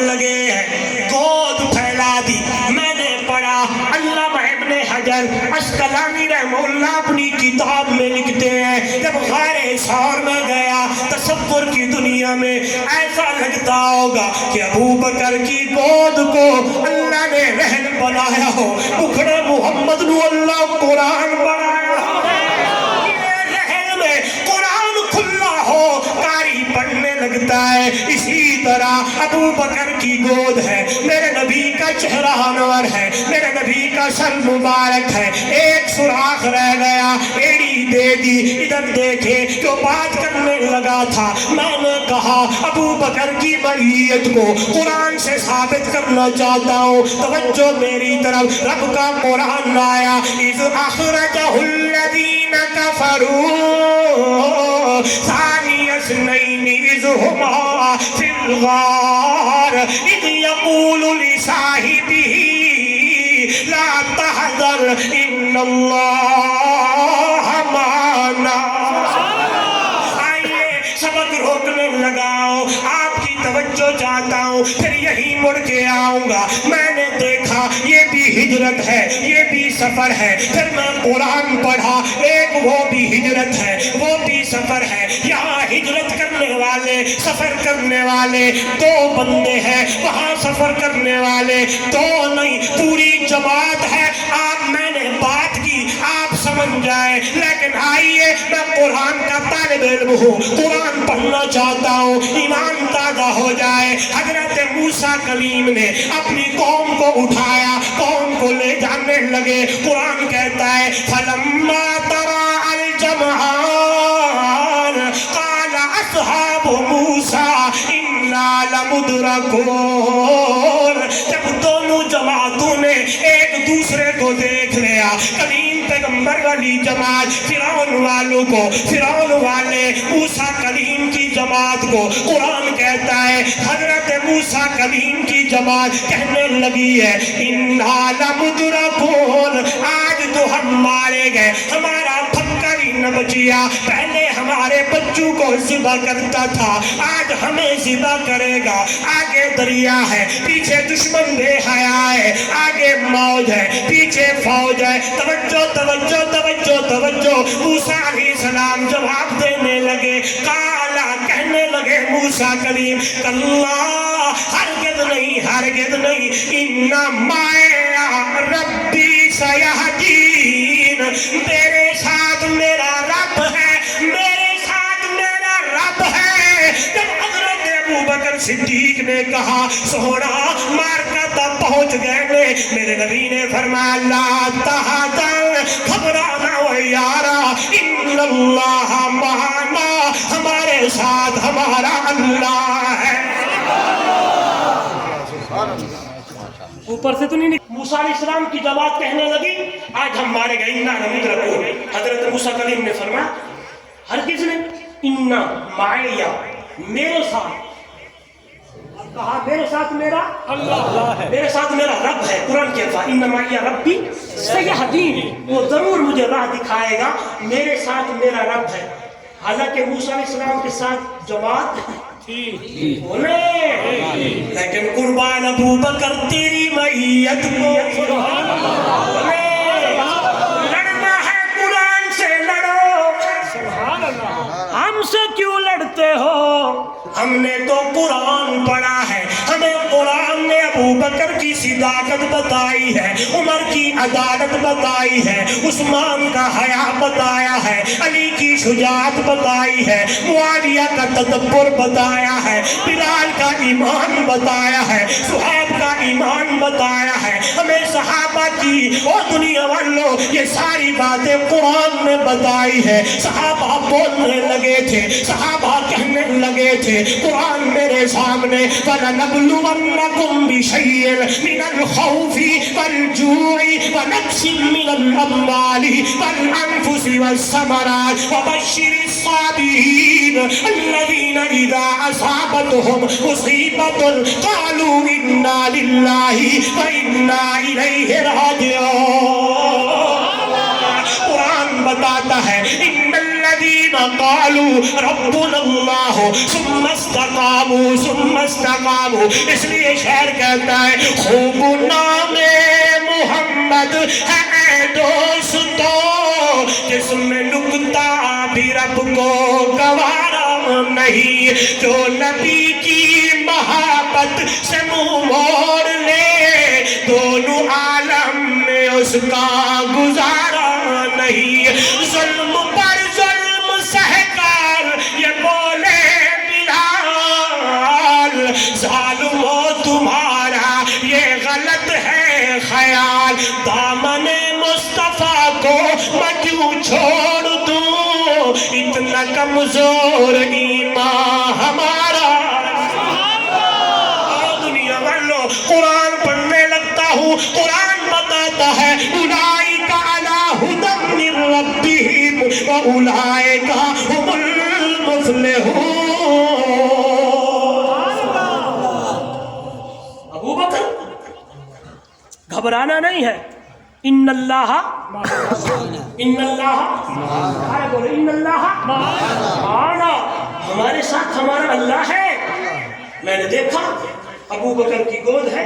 لگے گود پھیلا دی. میں نے پڑھا علامہ ابن حجر عسقلانی رحمہ اللہ اپنی کتاب میں لکھتے ہیں جب غار ثور میں گیا تصور کی دنیا میں ایسا لگتا ہوگا کہ ابو بکر کی گود کو اللہ نے رہن بنایا ہو, بکھڑے محمد نو اللہ قرآن بنایا ہو, رہن میں قرآن کھلا ہو قاری پڑھنے لگتا ہے. اسی طرح ابو بکر کی گود ہے, میرے نبی کا چہرہ انور ہے, میرے نبی کا سر مبارک ہے, ایک سوراخ رہ گیا, ایڑی دے دی, ادھر دیکھے جو بات کرنے لگا تھا. میں نے کہا ابو بکر کی بریت کو قرآن سے ثابت کرنا چاہتا ہوں, توجہ میری طرف. رب کا قرآن آیا اذ اخرجہ الذین کفروا ثانی اثنین اذ ہما فی الغار اذ یقول لصاحبہ لا تحذر ان اللہ معنا. آئیے سبق روکنے لگاؤ, آپ کی توجہ چاہتا ہوں, پھر یہی مڑ کے آؤں گا. میں نے دیکھا یہ بھی ہجرت ہے, یہ بھی سفر ہے. پھر میں قرآن پڑھا, ایک وہ بھی ہجرت ہے, وہ بھی سفر ہے. یہاں ہجرت کرنے والے, سفر کرنے والے دو بندے ہیں, وہاں سفر کرنے والے دو نہیں, پوری جماعت ہے. آپ میں نے بات کی آپ سمجھ جائے, لیکن آئیے میں قرآن کا طالب علم ہوں, قرآن پڑھنا چاہتا ہوں, ایمان تازہ ہو جائے. حضرت موسیٰ کلیم نے اپنی قوم کو اٹھایا, قوم کو لے جانے لگے. قرآن کہتا ہے فَلَمَّا تَرَى الْجَمْعَانِ قَالَ أَصْحَابُ مُوسَىٰ إِنَّا لَمُدْرَكُونَ. جب دونوں جماعتوں نے ایک دوسرے کو دیکھ لیا, کلیم پیغمبر والی جماعت فرعون والوں کو, فرعون والے موسیٰ کلیم کی جماعت کو. قرآن کہتا ہے حضرت موسیٰ کلیم کی جماعت کہنے لگی ہے اِنَّا لَمُدْرَكُونَ, آج تو ہم مارے گئے, ہمارا پھکر ہی نہ بچیا. پہلے ہمارے بچوں کو ذبح کرتا تھا, آج ہمیں ذبح کرے گا. آگے دریا ہے, پیچھے دشمن بے حیا ہے, آگے موج ہے, پیچھے فوج ہے. توجہ توجہ توجہ توجہ. موسیٰ علیہ السلام جواب دینے لگے, کالا کہنے لگے موسیٰ کلیم کلا, ہرگز نہیں ہرگز نہیں, اِنَّا مَعِیَ رَبِّی سَیَہْدِینِ, میرے ساتھ میرا رب ہے, میرے ساتھ میرا رب ہے. جب حضرت ابوبکر صدیق نے کہا سونا مارکا پہنچ گئے, میرے نبی نے فرمایا لا تحزن, گھبرانا ہو یارا, ان اللہ معنا, ہمارے ساتھ ہمارا اللہ ہے. اوپر سے تو نہیں. موسیٰ علیہ السلام کی جماعت کہنے لگی آج ہم مارے گئے, اِنَّا لَمُدْرَكُونَ. حضرت موسیٰ کلیم نے فرمایا ہرگز نہیں, اِنَّا مَعِیَ, میرے ساتھ. کہا میرے ساتھ میرا اللہ ہے, میرے ساتھ میرا رب ہے. قرآن کے الفاظ اِنَّا مَعِیَ رَبِّی سَیَہْدِینِ, وہ ضرور مجھے راہ دکھائے گا, میرے ساتھ میرا رب ہے. حالانکہ موسیٰ علیہ السلام کے ساتھ جماعت بولے, لیکن قربان ابو بکر تیری معیت کو لڑنا ہے قرآن سے لڑو. ہم سے کیوں لڑتے ہو, ہم نے تو قرآن پڑھا ہے, ہمیں قرآن نے ابو بکر کی صداقت بتائی ہے, عمر کی عدالت بتائی ہے, عثمان کا حیا بتایا ہے, علی کی شجاعت بتائی ہے, معاویہ کا تدبر بتایا ہے, بلال کا ایمان بتایا ہے, صہیب کا ایمان بتایا ہے, ہمیں صحابہ کی اور دنیا والوں یہ ساری باتیں قرآن نے بتائی ہے. صحابہ بولنے لگے تھے, صحابہ کہنے لگے تھے قرآن میرے سامنے وَلَنَبْلُوَنَّكُمْ بِشَيْءٍ مِّنَ الْخَوْفِ وَالْجُوعِ وَنَقْصٍ مِّنَ الْأَمْوَالِ وَالْأَنفُسِ وَالثَّمَرَاتِ وَبَشِّرِ الصَّابِرِينَ الَّذِينَ إِذَا أَصَابَتْهُمْ مُصِيبَةٌ قَالُوا إِنَّا لِلَّهِ وَإِنَّا إِلَيْهِ رَاجِعُونَ. قرآن بتاتا ہے ان الذین قالوا ربنا اللہ ثم استقاموا اس لیے شاعر کہتا ہے خوب نام محمد ہے دوستو جس میں نکتہ بھی رب کو گوارا نہیں جو نبی کی محبت سے منہ موڑ لے دونوں عالم میں اس کا گزارا نہیں ظلم پر ظلم سہ کر یہ بولے بلال ظالمو تمہارا یہ غلط ہے خیال دامن مصطفیٰ کو میں کیوں چھوڑ دوں اتنا کمزور ایمان ہمارا دنیا والوں قرآن پڑھنے لگتا ہوں قرآن بتاتا ہے اولئک علی ھدی من ربہم واولئک ھم المفلحون ابو بکر گھبرانا نہیں ہے ان اللہ معنا ہمارے ساتھ ہمارا اللہ ہے میں نے دیکھا ابو بکر کی گود ہے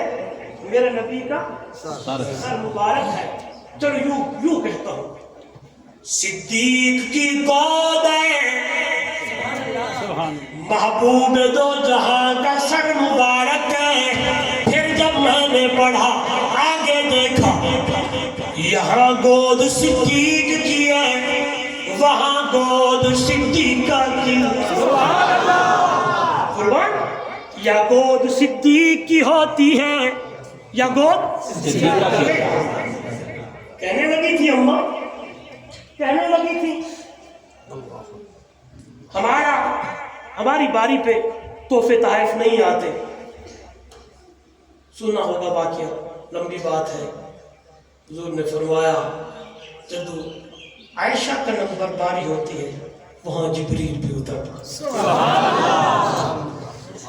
میرا نبی کا سر مبارک ہے چلو یوں کہتا ہوں صدیق کی گود ہے محبوب دو جہاں کا سر مبارک ہے پھر جب میں نے پڑھا آگے دیکھا یہاں گود صدیق کی ہے وہاں گود صدیقہ کی قربان یا گود صدیق کی ہوتی ہے یا گود کہنے لگی تھی اماں کہنے لگی تھی ہماری باری پہ تحفے تحائف نہیں آتے سنا ہوگا واقعہ لمبی بات ہے حضور نے فرمایا جب عائشہ کا نمبر باری ہوتی ہے وہاں جبریل بھی اترتا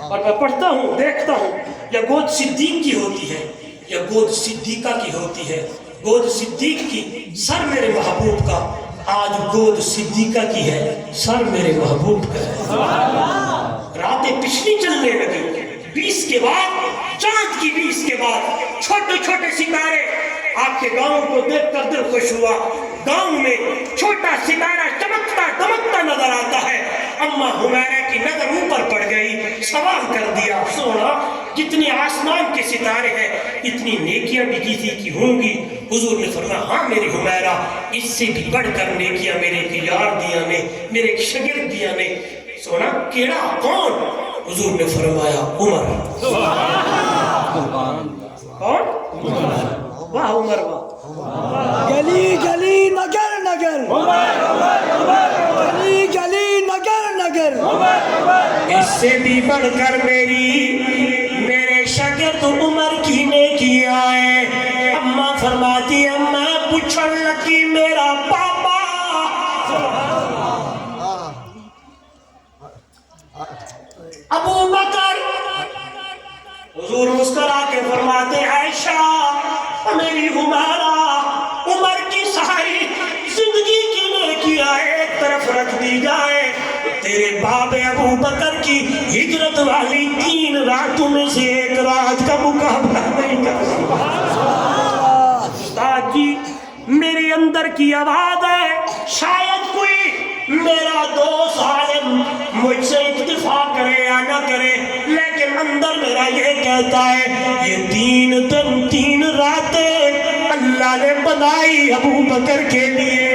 اور میں پڑھتا ہوں دیکھتا ہوں یا گود صدیق کی ہوتی ہے یا گود صدیقہ کی ہوتی ہے گود صدیق کی سر میرے محبوب کا آج گود صدیقہ کی ہے سر میرے محبوب کا ہے راتیں پچھلی چلنے لگی 20 کے بعد چاند کی 20 کے بعد چھوٹے چھوٹے ستارے آپ کے گاؤں کو دیکھ کر دل خوش ہوا گاؤں میں چھوٹا ستارہ چمکتا دمکتا نظر آتا ہے اماں حمیرہ کی نظر اوپر پڑ گئی سوال کر دیا سونا جتنے آسمان کے ستارے ہیں اتنی نیکیاں بھی کسی کی ہوں گی حضور نے فرمایا ہاں میری حمیرہ اس سے بھی بڑھ کر نیکیاں میرے ایک یار دیا نے میرے ایک شاگرد دیا نے سونا کیڑا کون حضور نے فرمایا عمر کون واہ عمر واہ گلی گلی نگر نگر گلی گلی نگر نگر اس سے بھی بڑھ کر میرے شاگرد عمر کی نیکیاں ہے اماں فرماتی ہے میں پوچھن لگی میرا پاپا ابو بکر حضور مسکرا کے فرماتے عائشہ میری حمیرہ عمر کی ساری زندگی کی نیکیاں ایک طرف رکھ دی جائے تیرے باب ابو بکر کی ہجرت والی 3 راتوں میں سے ایک رات کا مقابلہ نہیں کر سکتا استاد جی میرے اندر کی آواز ہے شاید کوئی میرا دوست عالم مجھ سے اتفاق کرے یا نہ کرے لیکن اندر میرا یہ کہتا ہے یہ 3 دن 3 راتیں اللہ نے بنائی ابو بکر کے لیے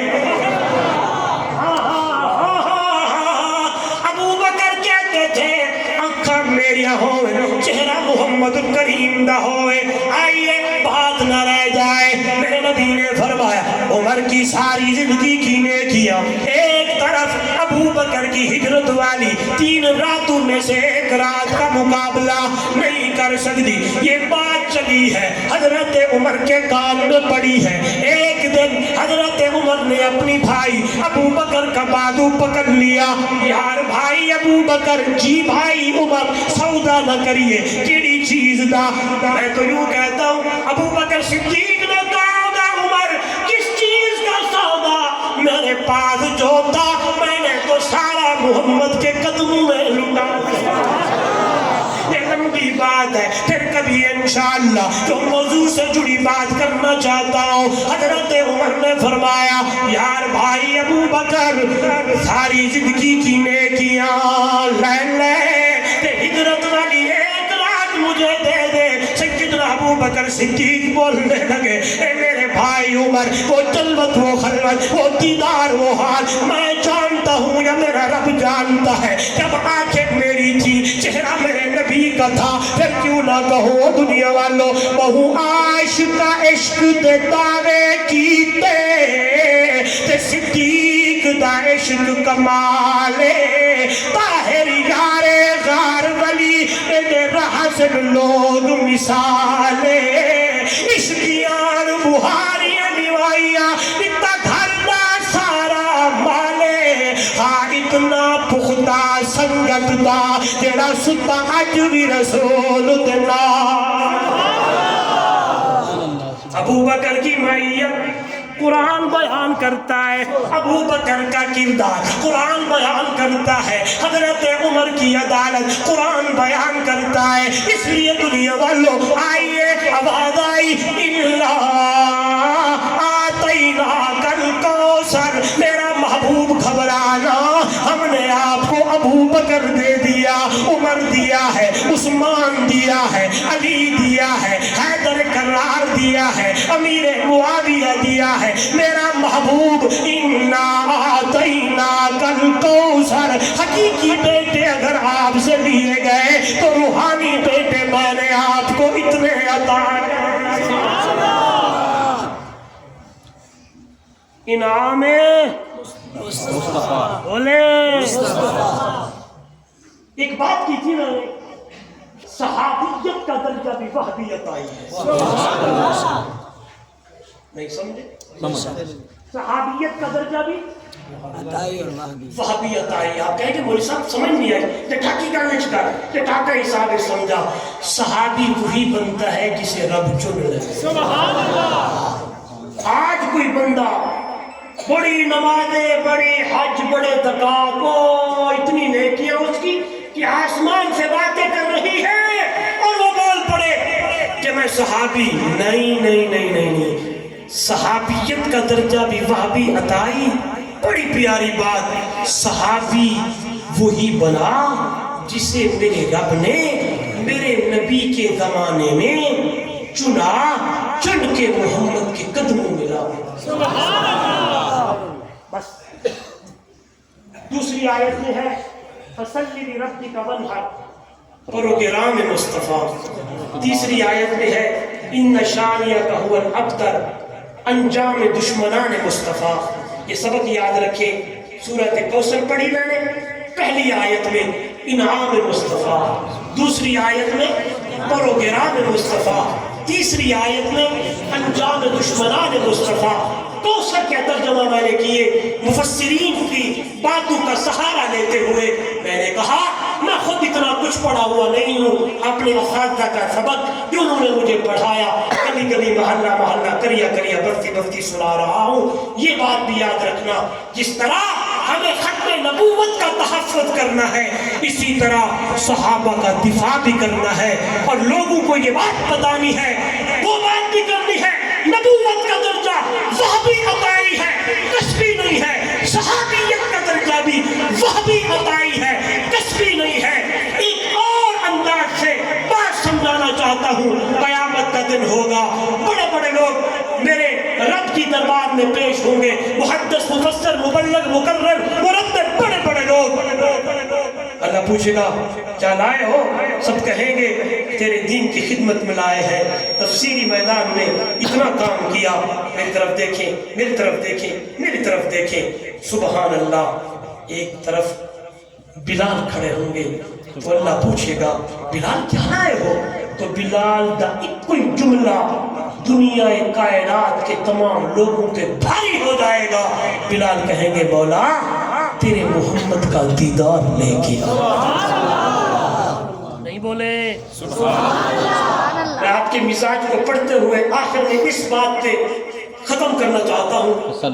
ابو بکر کہتے تھے آنکھاں میریاں ہوئے چہرہ محمد کریم دا ہوئے آئیے بات نہ رہ جائے میرے نبی نے فرمایا عمر کی ساری زندگی کی نیکیاں ایک طرف ابو بکر کی ہجرت والی 3 راتوں میں سے ایک رات کا مقابلہ نہیں کر سکتی یہ بات چلی ہے حضرت عمر کے کان میں پڑی ہے ایک دن حضرت عمر نے اپنی بھائی ابو بکر کا بازو پکڑ لیا یار بھائی ابو بکر جی بھائی عمر سودا نہ کریے کیڑی چیز دا میں تو یوں کہتا ہوں ابو بکر صدیق نے کہا عمر کس چیز کا سودا میرے پاس جو تھا میں نے تو سارا محمد کے قدموں میں لٹا دیا۔ یہ لمبی بات ہے، پھر کبھی انشاءاللہ جو موضوع سے جڑی بات کرنا چاہتا ہوں۔ حضرت عمر نے فرمایا یار بھائی ابو بکر ساری زندگی کی نیکیاں لے لے تے ہجرت والی ایک رات مجھے دے دے۔ سیدنا ابو بکر صدیق بولنے لگے اے میرے بھائی عمر، وہ جلوت وہ خلوت وہ دیدار وہ حال میں جانتا ہوں یا میرا رب جانتا ہے۔ جب آنکھیں میری تھی چہرہ میرے نبی کا تھا، پھر کیوں نہ کہو دنیا والوں بہو عاشقہ عشق دے دعوے کیتے تے صدیق دا عشق کمالے طاہر یار غار ولی دے رحسن لوگ مثالے عشقیان بہاریاں نوائیاں اتنا دھرنا سارا مالے ہاں اتنا پختہ سنگت دا جڑا ستا اج بھی رسول دنا۔ ابو بکر کی معیت قرآن بیان کرتا ہے، ابو بکر کا کردار قرآن بیان کرتا ہے، حضرت عمر کی عدالت قرآن بیان کرتا ہے۔ اس لیے دنیا والوں آئیے آواز آئی اِنَّا آتَيْنَاكَ الْكَوْثَرَ، میرا محبوب گھبرانا، ہم نے آپ کو ابو بکر دے دیا، عمر دیا ہے، عثمان دیا ہے، علی دیا ہے، حیدر کرار دیا ہے، امیر معاویہ دیا ہے، میرا محبوب اِنَّا آتَيْنَاكَ الْكَوْثَرَ۔ حقیقی بیٹے اگر آپ سے لیے گئے تو روحانی بیٹے میں نے آپ کو اتنے عطا انعام مصطفیٰ بولے ایک بات کی تھی نا، صحابیت کا درجہ بھی وہابیت آئی ہے، نہیں سمجھے؟ صحابیت کا درجہ بھی وہابیت آئی۔ آپ کہیں کہ مولوی صاحب سمجھ نہیں آئی، یہ ٹھاکی کرنے چکا یہ ٹھاکا حساب سمجھا۔ صحابی وہی بنتا ہے جسے رب چن لے۔ آج کوئی بندہ بڑی نمازیں بڑی حج بڑے زکات وہ اتنی نیکیاں اس کی کہ آسمان سے باتیں کر رہی ہے اور وہ بول پڑے کہ میں صحابی نہیں نہیں نہیں نہیں نہیں۔ صحابیت کا درجہ بھی وہابی عطائی۔ بڑی پیاری بات، صحابی وہی بنا جسے میرے رب نے میرے نبی کے زمانے میں چنا، چن کے محمد کے قدموں میں لا دیا۔ بس دوسری آیت میں ہے فَصَلِّ لِرَبِّكَ وَانْحَرْ، پروگرام مصطفیٰ۔ تیسری آیت میں ہے اِنَّ شَانِئَكَ هُوَ الْأَبْتَرُ، انجام دشمنان مصطفیٰ۔ یہ سبق یاد رکھیں، سورۃ کوثر پڑھی میں نے، پہلی آیت میں انعام مصطفیٰ، دوسری آیت میں پروگرام مصطفیٰ، تیسری آیت میں انجام دشمنان مصطفیٰ۔ کوثر کے ترجمہ میں نے کیے، مفسرین کی باتوں کا سہارا لیتے ہوئے میں نے کہا میں خود اتنا کچھ پڑھا ہوا نہیں ہوں، اپنے اساتذہ کا سبق جو انہوں نے مجھے پڑھایا کبھی کبھی محلہ محلہ کریا کریا بستی بستی سنا رہا ہوں۔ یہ بات بھی یاد رکھنا، جس طرح ہمیں ختم نبوت کا تحفظ کرنا ہے اسی طرح صحابہ کا دفاع بھی کرنا ہے، اور لوگوں کو یہ بات بتانی ہے، وہ بات بھی کرنی ہے نبوت کا درجہ وہابی عطائی ہے، کسبی نہیں ہے۔ صحابیت کا درجہ بھی وہابی عطائی ہے، کسبی نہیں ہے۔ ایک اور انداز سے بات سمجھانا چاہتا ہوں، قیامت کا دن ہوگا، بڑے بڑے لوگ میرے رب کی دربار میں پیش ہوں گے، محدث مفسر مبلغ مقرر مرتب بڑے بڑے لوگ۔ اللہ پوچھے گا کیا لائے ہو؟ سب کہیں گے تیرے دین کی خدمت میں لائے ہیں، تفسیری میدان میں اتنا کام کیا۔ میری طرف دیکھیں، میری طرف دیکھیں، میری طرف دیکھیں، سبحان اللہ۔ ایک طرف بلال کھڑے ہوں گے تو اللہ پوچھے گا بلال کیا لائے ہو؟ تو بلال دا ایک کوئی جملہ دنیا کائنات کے تمام لوگوں کے بھاری ہو جائے گا۔ بلال کہیں گے مولا تیرے محمد کا دیدار لے کے نہیں بولے میں آپ کے مزاج کو پڑھتے ہوئے آخر میں اس بات پہ ختم کرنا چاہتا ہوں۔